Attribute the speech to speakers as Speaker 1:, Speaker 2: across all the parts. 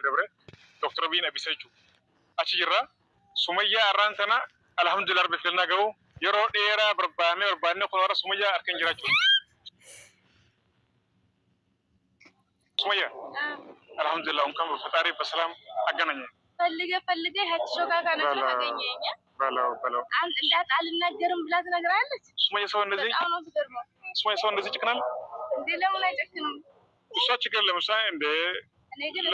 Speaker 1: دبره دكتور بين أبي سيجو أشجرة سمية أرانتنا الحمد لله رب العالمين جو يرو إيرا برباني كنورا سمية أركن جراجو سمية الحمد لله أمكم بفتاري بسلام أجنني
Speaker 2: فلقة هتشوكا كانت شوكا جنينيا
Speaker 1: بلو
Speaker 2: لا تعلمنا جرم بلاد نجرالك
Speaker 1: سمية سوى النزي سمية سوى النزي كنال
Speaker 2: دي لما نجكنم
Speaker 1: شو تشكل لمسا إنده
Speaker 2: أنا جل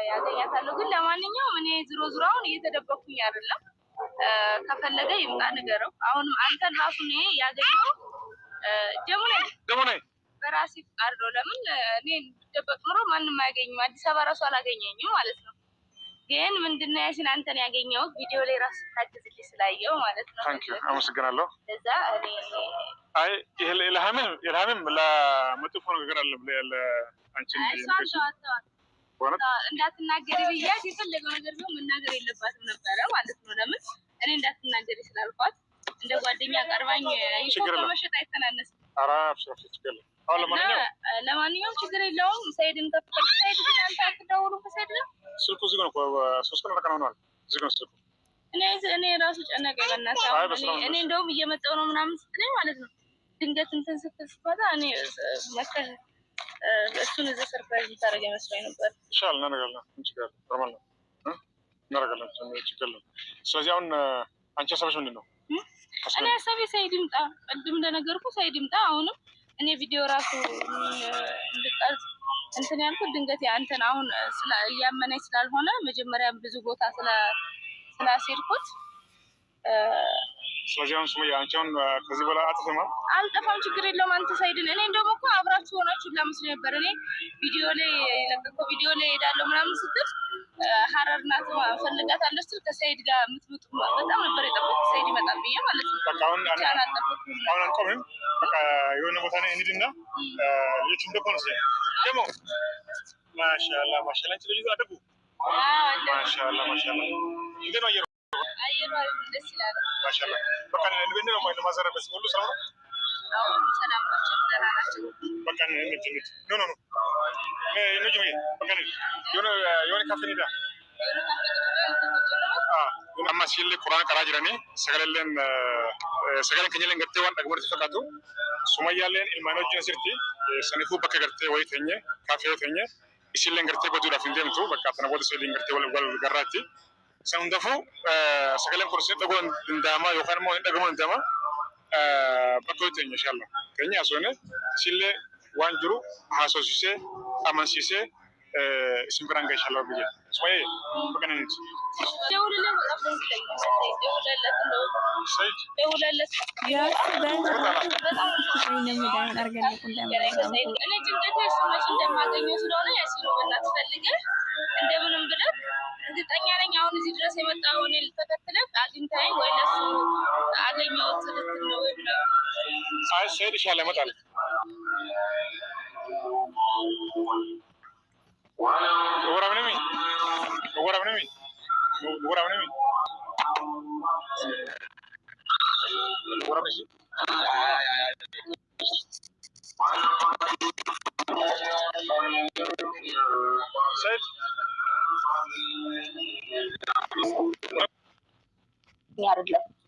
Speaker 2: يا جيا تلوك لما نيجي من يزروزراون يتدبكوا يارلا كفلقة يمكن نجرب أو أنت ناسوني يا جيا جموني براسي أردو لمن نين دبكمرو من ما جيني ما دي سبارة سوالا جيني مالسنا جين من الدنيا عشان أنت يا جيني فيديو لي راس حاجة زي سلايو مالسنا
Speaker 1: Thank you أمسكنا له
Speaker 2: إذا
Speaker 1: أي الهامم لا متفون غير ال أنشين
Speaker 2: وانا እንዳት እናገሪ ብያት የፈለገው ነገር ቢሆን መናገር የለባትም ነበር ማለት ነው። ለምን እኔ እንዳት እናገሪ ስላልኳት እንደ ጓደኛ ቀርባኝ ይፎቶ መሸጥ አይተናነስ
Speaker 1: አራፍ ሶፊ ትገለ አለ
Speaker 2: ለማንኛውም ችግር የለውም። ሰይድን ከፈለ ሰይድ ግን አንተ አትደውሉ ከሰይድ ነው
Speaker 1: ስልኩ ዝግ ነው። ሶስት ቀን ተቀናውኗል። ዝግ ነው ስልኩ።
Speaker 2: እኔ ራሱ ጨነቀኝ በእናትህ። እኔ እንደውም እየመጣሁ ነው ምናምን ስትለኝ ማለት ነው ድንገት እንትን ስትስፋታ እኔ መከረ እሱን እዚህ ሰርፕራይዝ ታደርገ መስሎኝ ነበር።
Speaker 1: ኢንሻአላህ እናደርጋለን። እንችላለን። ኖርማል ነው እናደርጋለን። እንችላለን። ስለዚህ አሁን አንቺ ሀሳብሽ ምንድን ነው?
Speaker 2: እኔ ሀሳቤ ሰይድ ይምጣ። ቅድም እንደነገርኩ ሰይድ ይምጣ። አሁንም እኔ ቪዲዮ ራሱ እንድቀርጽ እንትን ያልኩት ድንገት አንተን አሁን እያመነኝ ስላልሆነ መጀመሪያ ብዙ ቦታ ስላሴርኩት
Speaker 1: ስለዚህ አሁን ሱመያ አንቺ አሁን ከዚህ በኋላ አትሰማም?
Speaker 2: አልጠፋም፣ ችግር የለውም። አንተ ሰይድን እኔ እንደውም እኮ አብራችሁ ሆናችሁ ለምስል ነበር። እኔ ቪዲዮ ላይ ለቀቀው ቪዲዮ ላይ ሄዳለሁ ምናምን ስትል ሀረር ናት ፈልጋታለች ስትል ከሰይድ ጋር የምትመጡ በጣም ነበር የጠበኩት ሰይድ ይመጣል ብዬ ማለት ነው።
Speaker 1: በቃ አሁን አንቆምም። በቃ የሆነ ቦታ ላይ እንሂድና ልጅ እንደሆነ ደግሞ ማሻአላ አንቺ ልጅ አደጉ ማሻአላ እንዴት ነው
Speaker 2: አየሩ ደስ ይላል።
Speaker 1: ማሻአላ በቃ ለምን ነው ማዘረበስ ሁሉ ሰላም
Speaker 2: አሁን ሰላም ናቸው ደህና ናቸው።
Speaker 1: በቃ ኖ ነጅሜ በቃ የሆነ ካፌ ሄዳ amma siillee quraan qaraa jiranii sagaleen keenya illee gartee waan dhagumatti fakkaatu sumayyaalleen ilmaan wajjin asirti sanifuu bakka gartee wayii teenye kaafee teenye isillee gartee baduudhaaf hin deemtu bakka kana booda siillee gartee wal garraatti san hundafuu sagaleen kun sin dhaguu danda'ama yookaan immoo hin dhagamu danda'ama bakka wayii teenye inshallah keenya asoone isillee waan jiru haasofsiisee amansiisee isin biraan gahe inshallah biyya sumayee bakka naniiti
Speaker 2: እርግጠኛ ነኝ አሁን እዚህ ድረስ የመጣው እኔ ልተከተለክ አግኝታኝ ወይ ለሱ አገኘሁት ልትል ነው ወይ ብለው
Speaker 1: አይ ሰይድ ይሻላል ይመጣል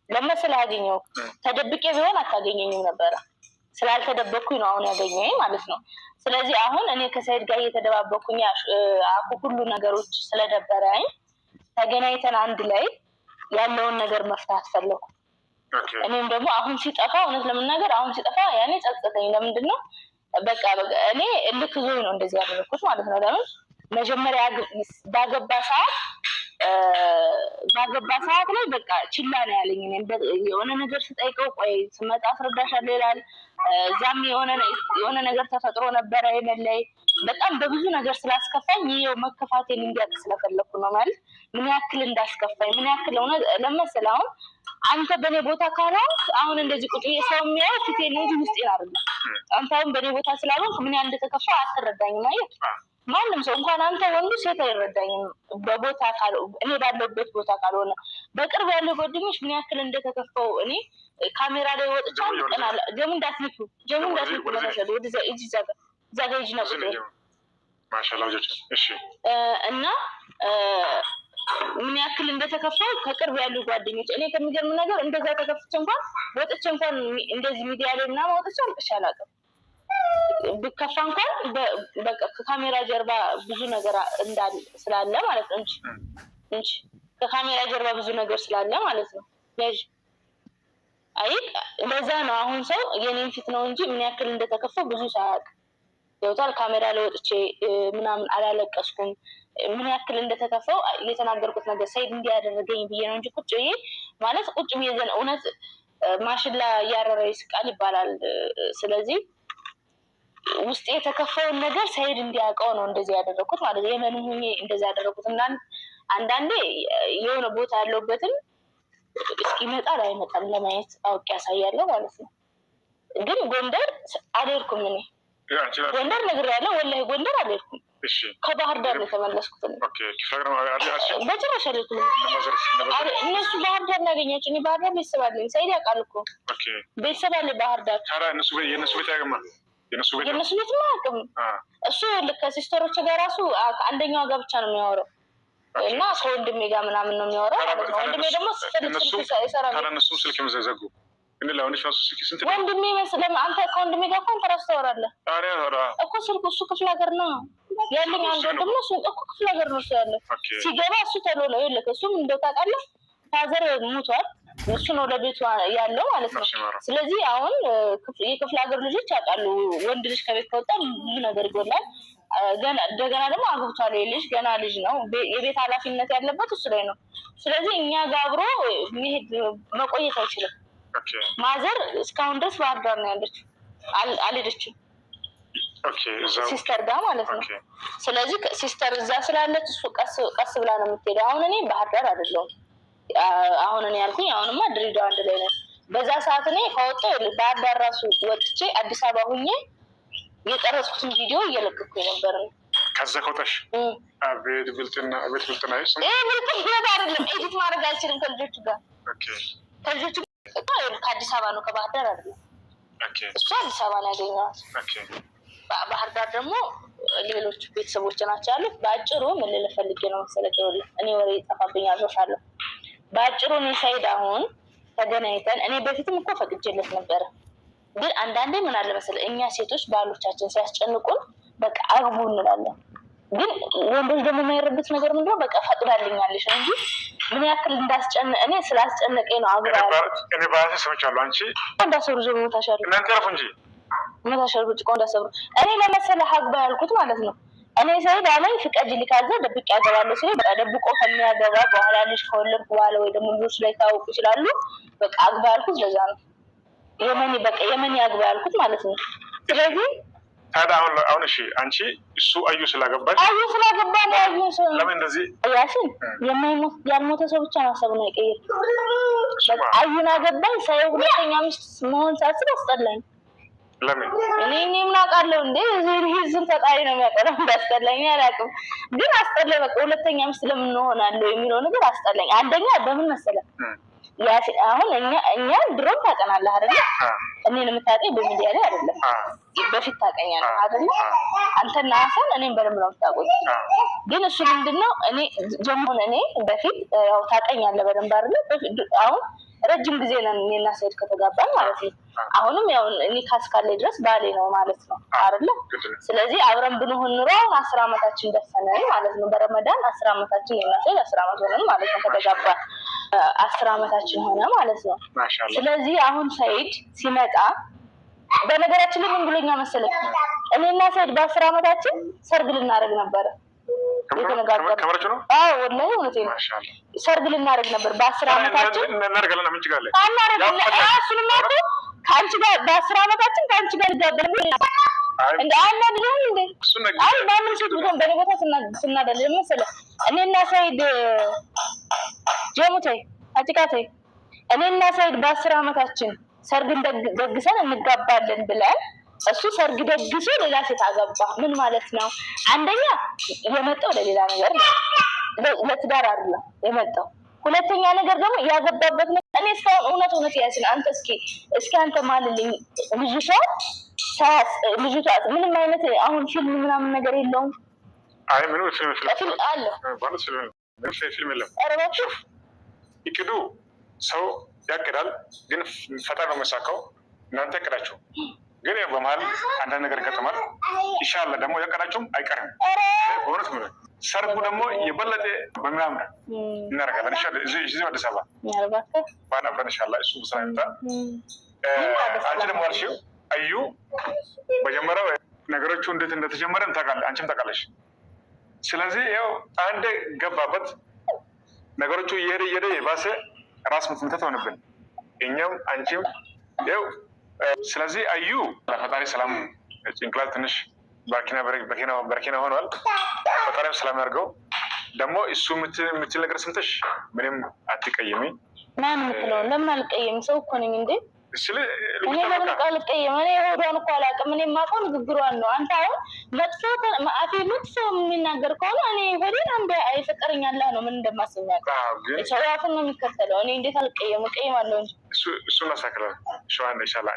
Speaker 3: ለምን ስላገኘው ተደብቄ ቢሆን አታገኘኝም ነበር። ስላልተደበኩኝ ነው አሁን ያገኘኝ ማለት ነው። ስለዚህ አሁን እኔ ከሰይድ ጋር እየተደባበኩኝ አፉ ሁሉ ነገሮች ስለደበረኝ ተገናኝተን አንድ ላይ ያለውን ነገር መፍታት ፈለኩ። እኔም ደግሞ አሁን ሲጠፋ እውነት ለመናገር አሁን ሲጠፋ ያኔ ጸጸተኝ። ለምንድን ነው በቃ እኔ እልክ ዞኝ ነው እንደዚህ ያደረኩት ማለት ነው። ለምን መጀመሪያ ባገባ ሰዓት ላይ በቃ ችላ ነው ያለኝ። የሆነ ነገር ስጠይቀው ቆይ ስመጣ አስረዳሻለሁ ይላል። እዛም የሆነ ነገር ተፈጥሮ ነበረ የመለይ በጣም በብዙ ነገር ስላስከፋኝ ይሄው መከፋቴን እንዲያውቅ ስለፈለኩ ነው። ማለት ምን ያክል እንዳስከፋኝ ምን ያክል ሆነ ለመሰለ አሁን አንተ በኔ ቦታ ካላንክ አሁን እንደዚህ ቁጭ ሰው የሚያየው ፊቴን እንጂ ውስጤን አይደለም። አንተ አሁን በኔ ቦታ ስላልሆንክ ምን ያህል እንደተከፋ አትረዳኝም። ማለት ማንም ሰው እንኳን አንተ ወንዱ ሴት አይረዳኝም። በቦታ እኔ ባለበት ቦታ ካልሆነ በቅርብ ያለው ጓደኞች ምን ያክል እንደተከፋው እኔ ካሜራ ላይ ወጥቻ አንቀናለ ጀሙ እንዳትነኩ ለተሰለ ወደ እዚህ ዛጋ ሂጅ ነው
Speaker 1: ማሻአላህ ልጆች እሺ
Speaker 3: እና ምን ያክል እንደተከፋው ከቅርብ ያሉ ጓደኞች እኔ ከሚገርም ነገር እንደዛ ተከፍቼ እንኳን ወጥቼ እንኳን እንደዚህ ሚዲያ ላይ እና ወጥቼ አልቀሻላቀም ብከፋ እንኳን በቃ ከካሜራ ጀርባ ብዙ ነገር እንዳለ ስላለ ማለት ነው እንጂ ከካሜራ ጀርባ ብዙ ነገር ስላለ ማለት ነው አይ ለዛ ነው አሁን ሰው የኔን ፊት ነው እንጂ ምን ያክል እንደተከፋው ብዙ ሳያውቅ ይወጣል ካሜራ ላይ ወጥቼ ምናምን አላለቀስኩም ምን ያክል እንደተከፋው የተናገርኩት ነገር ሰይድ እንዲያደርገኝ ብዬ ነው እንጂ ቁጭ ብዬ ማለት ቁጭ ብዬ ዘን እውነት ማሽላ ያረረ ይስቃል ይባላል ስለዚህ ውስጥ የተከፋውን ነገር ሰይድ እንዲያውቀው ነው እንደዚህ ያደረኩት ማለት የመንም ሆኜ እንደዚህ ያደረኩት እና አንዳንዴ የሆነ ቦታ ያለውበትን እስኪመጣ ላይመጣም ለማየት አውቄ ያሳያለሁ ማለት ነው ግን ጎንደር አልሄድኩም እኔ ጎንደር ነግሬያለሁ ወላሂ ጎንደር አልሄድኩም
Speaker 1: እሺ
Speaker 3: ከባህር ዳር ነው የተመለስኩት
Speaker 1: ኦኬ ከፈግራ አዲስ
Speaker 3: በጭራሽ አልሄድኩም እነሱ ባህር ዳር ላገኛቸው እኔ ባህር ዳር ቤተሰብ አለኝ ሰይድ ያውቃል እኮ
Speaker 1: ኦኬ
Speaker 3: ቤተሰብ አለ ባህር ዳር
Speaker 1: ታዲያ የእነሱ ቤት ያገማል የእነሱ ቤት
Speaker 3: ማያውቅም እሱ ከሲስተሮች ጋር ራሱ አንደኛዋ ጋር ብቻ ነው የሚያወራው እና ከወንድሜ ጋር ምናምን ነው የሚያወራው ወንድሜ ደግሞ
Speaker 1: እነሱም ስልክ የመዘዘጉ ግን ለወንድሽ ራሱ ስልክ ስንት
Speaker 3: ወንድሜ መስለም አንተ ከወንድሜ ጋር እንኳን ተራስ ታወራለህ እኮ ስልኩ እሱ ክፍለ ሀገር ነው ያለኝ አንድ ወንድም ነው እሱ እኮ ክፍለ ሀገር ነው ያለ ሲገባ እሱ ተሎ ነው ይልክ እሱም እንደው ታውቃለህ ፋዘር ሞቷል እሱ ነው ለቤቱ ያለው ማለት ነው ስለዚህ አሁን የክፍለ ሀገር ልጆች ያውቃሉ ወንድ ልጅ ከቤት ከወጣ ብዙ ነገር ይጎላል ገና እንደገና ደግሞ አግብቷል ልጅ ገና ልጅ ነው የቤት ኃላፊነት ያለበት እሱ ላይ ነው ስለዚህ እኛ ጋር አብሮ መሄድ መቆየት አይችልም ማዘር እስካሁን ድረስ ባህር ዳር ነው ያለችው አልሄደችም ሲስተር ጋር ማለት ነው ስለዚህ ሲስተር እዛ ስላለች እሱ ቀስ ብላ ነው የምትሄደው አሁን እኔ ባህር ዳር አይደለሁም አሁን እኔ ያልኩኝ አሁንማ ድሬዳዋ አንድ ላይ ነው በዛ ሰዓት እኔ ከወጣሁ ባህር ዳር ራሱ ወጥቼ አዲስ አበባ ሁኜ የቀረጽኩትን ቪዲዮ እየለቀኩኝ ነበር ነው
Speaker 1: ከዛ ከወጣሽ አቤት ብልጥና አይስ
Speaker 3: ብልጥና አይደለም ኤዲት ማድረግ አልችልም ከልጆቹ ጋር ከልጆቹ ከአዲስ አበባ ነው ከባህር ዳር አይደለም እሱ አዲስ አበባ ነው ያገኘኋት ባህር ዳር ደግሞ ሌሎች ቤተሰቦች ናቸው ያሉት በአጭሩ ምን ልል ፈልጌ ነው መሰለህ እኔ ወሬ ይጠፋብኛል አልወሻለሁ በአጭሩ እኔ ሰይድ አሁን ተገናኝተን እኔ በፊትም እኮ ፈቅጄለት ነበረ ግን አንዳንዴ ምን አለ መሰለህ እኛ ሴቶች ባሎቻችን ሲያስጨንቁን በቃ አግቡ እንላለን ግን ወንዶች ደግሞ የማይረዱት ነገር ምንድነው በቃ ፈቅዳልኛለሽ እንጂ ምን ያክል እኔ ስላስጨነቀኝ ነው አግባ
Speaker 1: እኔ ባሰ ሰምቻለሁ አንቺ
Speaker 3: እንዳሰሩ ዞር ሞታሻሉ
Speaker 1: እናንተ ረፉ እንጂ
Speaker 3: ሞታሻሉ ብቻ እንዳሰሩ እኔ ለመሰለህ አግባ ያልኩት ማለት ነው እኔ ሰይድ አለኝ ፍቃጅልኝ ካዘ ደብቄ ያገባለሁ ሲል በቃ ደብቆ ከሚያገባ በኋላ ልጅ ከወለድኩ በኋላ ወይ ደግሞ ልጆች ላይ ታውቁ ይችላሉ በቃ አግባ ያልኩት ለዛ ነው የመኒ አግባ ያልኩት ማለት ነው ስለዚህ
Speaker 1: ታዲያ አሁን እሺ አንቺ እሱ አዩ ስላገባ ነው አዩ ለምን እንደዚህ
Speaker 3: ያሽን ያልሞተ ሰው ብቻ ማሰብ ነው ይቀየር በቃ አዩን አገባኝ ሳይ ሁለተኛ ሚስት መሆን ሳስብ አስጠላኝ
Speaker 1: ለምን
Speaker 3: እኔ ምን አውቃለሁ እንዴ ዝም ተጣሪ ነው የሚያቀረው እንዳስጠላኝ አላውቅም ግን አስጠላኝ በቃ ሁለተኛ ሚስት ለምን ሆናለሁ የሚለው ነገር አስጠላኝ አንደኛ በምን መሰለህ አሁን እኛ ድሮም ታውቀናለህ አይደል እኔን የምታውቀኝ በሚዲያ ላይ አይደለም በፊት ታውቀኛለህ አይደል አንተና ሀሰን እኔን በደንብ ነው የምታውቁኝ ግን እሱ ምንድነው እኔ ጀምሮ እኔ በፊት ያው ታውቀኛለህ በደንብ አይደል አሁን ረጅም ጊዜ ነን እኔና ሰይድ ከተጋባን ማለት ነው አሁንም ያው እኔ ካስካለኝ ድረስ ባሌ ነው ማለት ነው አይደል ስለዚህ አብረን ብንሆን ኑሮ 10 አመታችን ደፈነን ማለት ነው በረመዳን 10 አመታችን እና ሰይድ 10 አመት ሆነን ማለት ነው ከተጋባን 10 አመታችን ሆነ ማለት ነው ስለዚህ አሁን ሰይድ ሲመጣ በነገራችን ላይ ምን ብሎኛ መሰለኝ እኔና ሰይድ በ10 አመታችን ሰርግ ልናደርግ ነበር
Speaker 1: ከመረቹ ነው
Speaker 3: ወላሂ እውነቴን ነው ሰርግ ልናደርግ ነበር በ10 አመታችን
Speaker 1: እናደርጋለን ምን ችግር አለ
Speaker 3: እሱንም እኮ ከአንቺ ጋር በ10 አመታችን ከአንቺ ጋር ልጋባለን እንደ አናድርም እንዴ አይ ማንም ሴት ቢሆን በኔ ቦታ ስናደርግ መሰለህ እኔና ሰይድ ጀሙታይ አጥቃታይ እኔና ሰይድ በ10 አመታችን ሰርግ ደግሰን እንጋባለን ብለን እሱ ሰርግ ደግሶ ሌላ ሴት አገባ ምን ማለት ነው አንደኛ የመጣው ለሌላ ነገር ነው ለትዳር አይደለም የመጣው ሁለተኛ ነገር ደግሞ ያገባበት ነው እኔ እስካሁን እውነት ያስን አንተ እስኪ አንተ ማልልኝ ልጅቷ ምንም አይነት አሁን ፊልም ምናምን ነገር የለውም
Speaker 1: አይ ምንም ፊልም
Speaker 3: አለ
Speaker 1: ባለስ ፊልም የለም።
Speaker 3: አረባችሁ
Speaker 1: ይቅዱ ሰው ያቅዳል፣ ግን ፈጣሪ ነው የሚያሳካው። እናንተ ያቅዳችሁ ግን በመሀል አንዳንድ ነገር ይገጥማል። ኢንሻአላህ ደግሞ ያቀዳችሁም አይቀርም። በእውነት ነው። ሰርጉ ደግሞ የበለጠ በሚያምር እናደርጋለን ኢንሻአላህ። እዚህ አዲስ አበባ ባና ኢንሻአላህ እሱ ስለምታ አንቺ ደግሞ አልሽው አዩ መጀመሪያው ነገሮቹ እንዴት እንደተጀመረ ታውቃለህ፣ አንቺም ታውቃለሽ። ስለዚህ ያው አንድ ገባበት ነገሮቹ እየሄደ የባሰ ራስ ምትምተት ሆነብን እኛም አንቺም ያው። ስለዚህ አዩ ፈጣሪ ሰላም ጭንቅላት ትንሽ በርኪና ሆኗል። ፈጣሪም ሰላም ያድርገው። ደግሞ እሱ የምትል ነገር ስምተሽ ምንም አትቀይሚ።
Speaker 3: ማን ምትለው? ለምን አልቀየም? ሰው እኮ ነኝ እንዴ። እኔ ለምን አልቀየም? እኔ ሆዷን እኮ አላውቅም። እኔ የማውቀው ንግግሯን ነው። አንተ አሁን መጥፎ አፌ መጥፎ የሚናገር ከሆነ እኔ ሆዴን አንድ አይፈጠረኝ አላህ ነው ምን እንደማስብ ያውቃል። ሰው አፉን ነው የሚከተለው። እኔ እንዴት አልቀየም? እቀየማለሁ እንጂ
Speaker 1: እሱ እናሳክላለን ኢንሻአላህ።